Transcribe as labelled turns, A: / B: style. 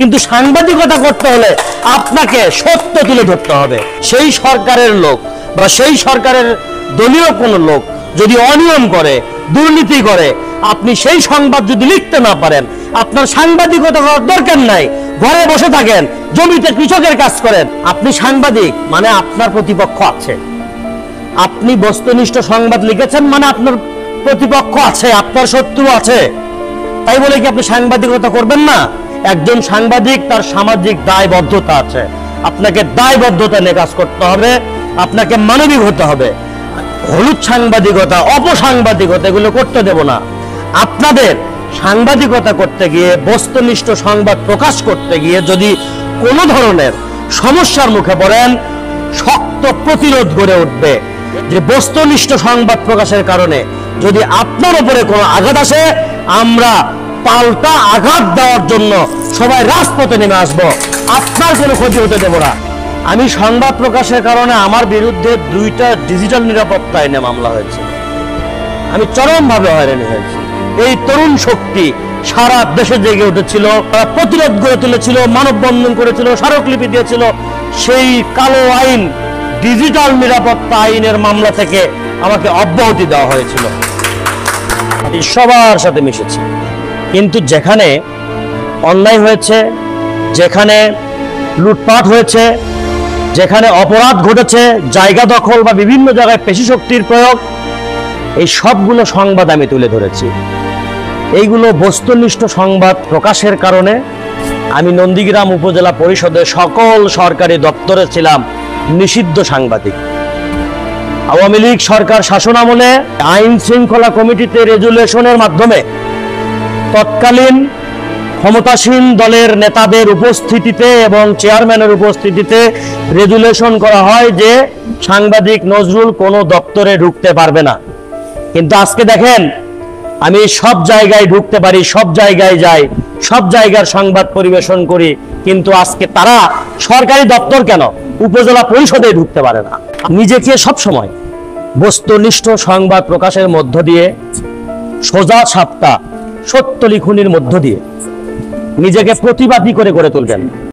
A: কিন্তু সাংবাদিকতা করতে হলে আপনাকে সত্য তুলে ধরতে হবে। সেই সরকারের লোক বা সেই সরকারের দলীয় কোনো লোক যদি অনিয়ম করে, দুর্নীতি করে, আপনি সেই সংবাদ যদি লিখতে না পারেন, আপনার সাংবাদিকতা করার দরকার নাই। ঘরে বসে থাকেন, জমিতে কৃষকের কাজ করেন। আপনি সাংবাদিক মানে আপনার প্রতিপক্ষ আছে। আপনি বস্তুনিষ্ঠ সংবাদ লিখেছেন মানে আপনার প্রতিপক্ষ আছে, আপনার শত্রু আছে। তাই বলে কি আপনি সাংবাদিকতা করবেন না? একজন সাংবাদিক তার সামাজিক দায়বদ্ধতা আছে। আপনাকে দায়বদ্ধতা নিয়ে কাজ করতে হবে, আপনাকে মানবিক হতে হবে। হলুদ সাংবাদিকতা, অপসাংবাদিকতা এগুলো করতে দেব না। আপনাদের সাংবাদিকতা করতে গিয়ে, বস্তুনিষ্ঠ সংবাদ প্রকাশ করতে গিয়ে যদি কোনো ধরনের সমস্যার মুখে পড়েন, শক্ত প্রতিরোধ গড়ে উঠবে। যে বস্তুনিষ্ঠ সংবাদ প্রকাশের কারণে যদি আপনার উপরে কোনো আঘাত আসে, আমরা পাল্টা আঘাত দেওয়ার জন্য সবাই রাজপথে নেমে আসবো। আপনার কোনো ক্ষতি হতে দেব না। আমি সংবাদ প্রকাশের কারণে আমার বিরুদ্ধে 2টা ডিজিটাল নিরাপত্তা আইনে মামলা হয়েছে। আমি চরমভাবে হয়রানি হয়েছি। এই তরুণ শক্তি সারা দেশে জেগে উঠেছিল, তারা প্রতিরোধ গড়ে তুলেছিল, মানববন্ধন করেছিল, স্মারকলিপি দিয়েছিল। সেই কালো আইন, ডিজিটাল নিরাপত্তা আইনের মামলা থেকে আমাকে অব্যাহতি দেওয়া হয়েছিল। সবার সাথে মিশেছি, কিন্তু যেখানে অন্যায় হয়েছে, যেখানে লুটপাট হয়েছে, যেখানে অপরাধ ঘটেছে, জায়গা দখল বা বিভিন্ন জায়গায় পেশি শক্তির প্রয়োগ, এই সবগুলো সংবাদ আমি তুলে ধরেছি। এইগুলো বস্তুনিষ্ঠ সংবাদ প্রকাশের কারণে আমি নন্দীগ্রাম উপজেলা পরিষদের সকল সরকারি দপ্তরে ছিলাম নিষিদ্ধ সাংবাদিক। আওয়ামী লীগ সরকার শাসনামলে আইন শৃঙ্খলা কমিটিতে রেজুলেশনের মাধ্যমে তৎকালীন ক্ষমতাসীন দলের নেতাদের উপস্থিতিতে এবং চেয়ারম্যানের উপস্থিতিতে রেজুলেশন করা হয় যে সাংবাদিক নজরুল কোনো দপ্তরে ঢুকতে পারবে না। কিন্তু আজকে দেখেন, আমি সব জায়গায় ঢুকতে পারি, সব জায়গায় যাই, সব জায়গার সংবাদ পরিবেশন করি, কিন্তু আজকে তারা সরকারি দপ্তর কেন উপজেলা পরিষদে ঢুকতে পারে না। নিজেকে সবসময় বস্তুনিষ্ঠ সংবাদ প্রকাশের মধ্য দিয়ে, সোজা সাপটা সত্য লিখনির মধ্য দিয়ে নিজেকে প্রতিবাদী করে গড়ে তুলবেন।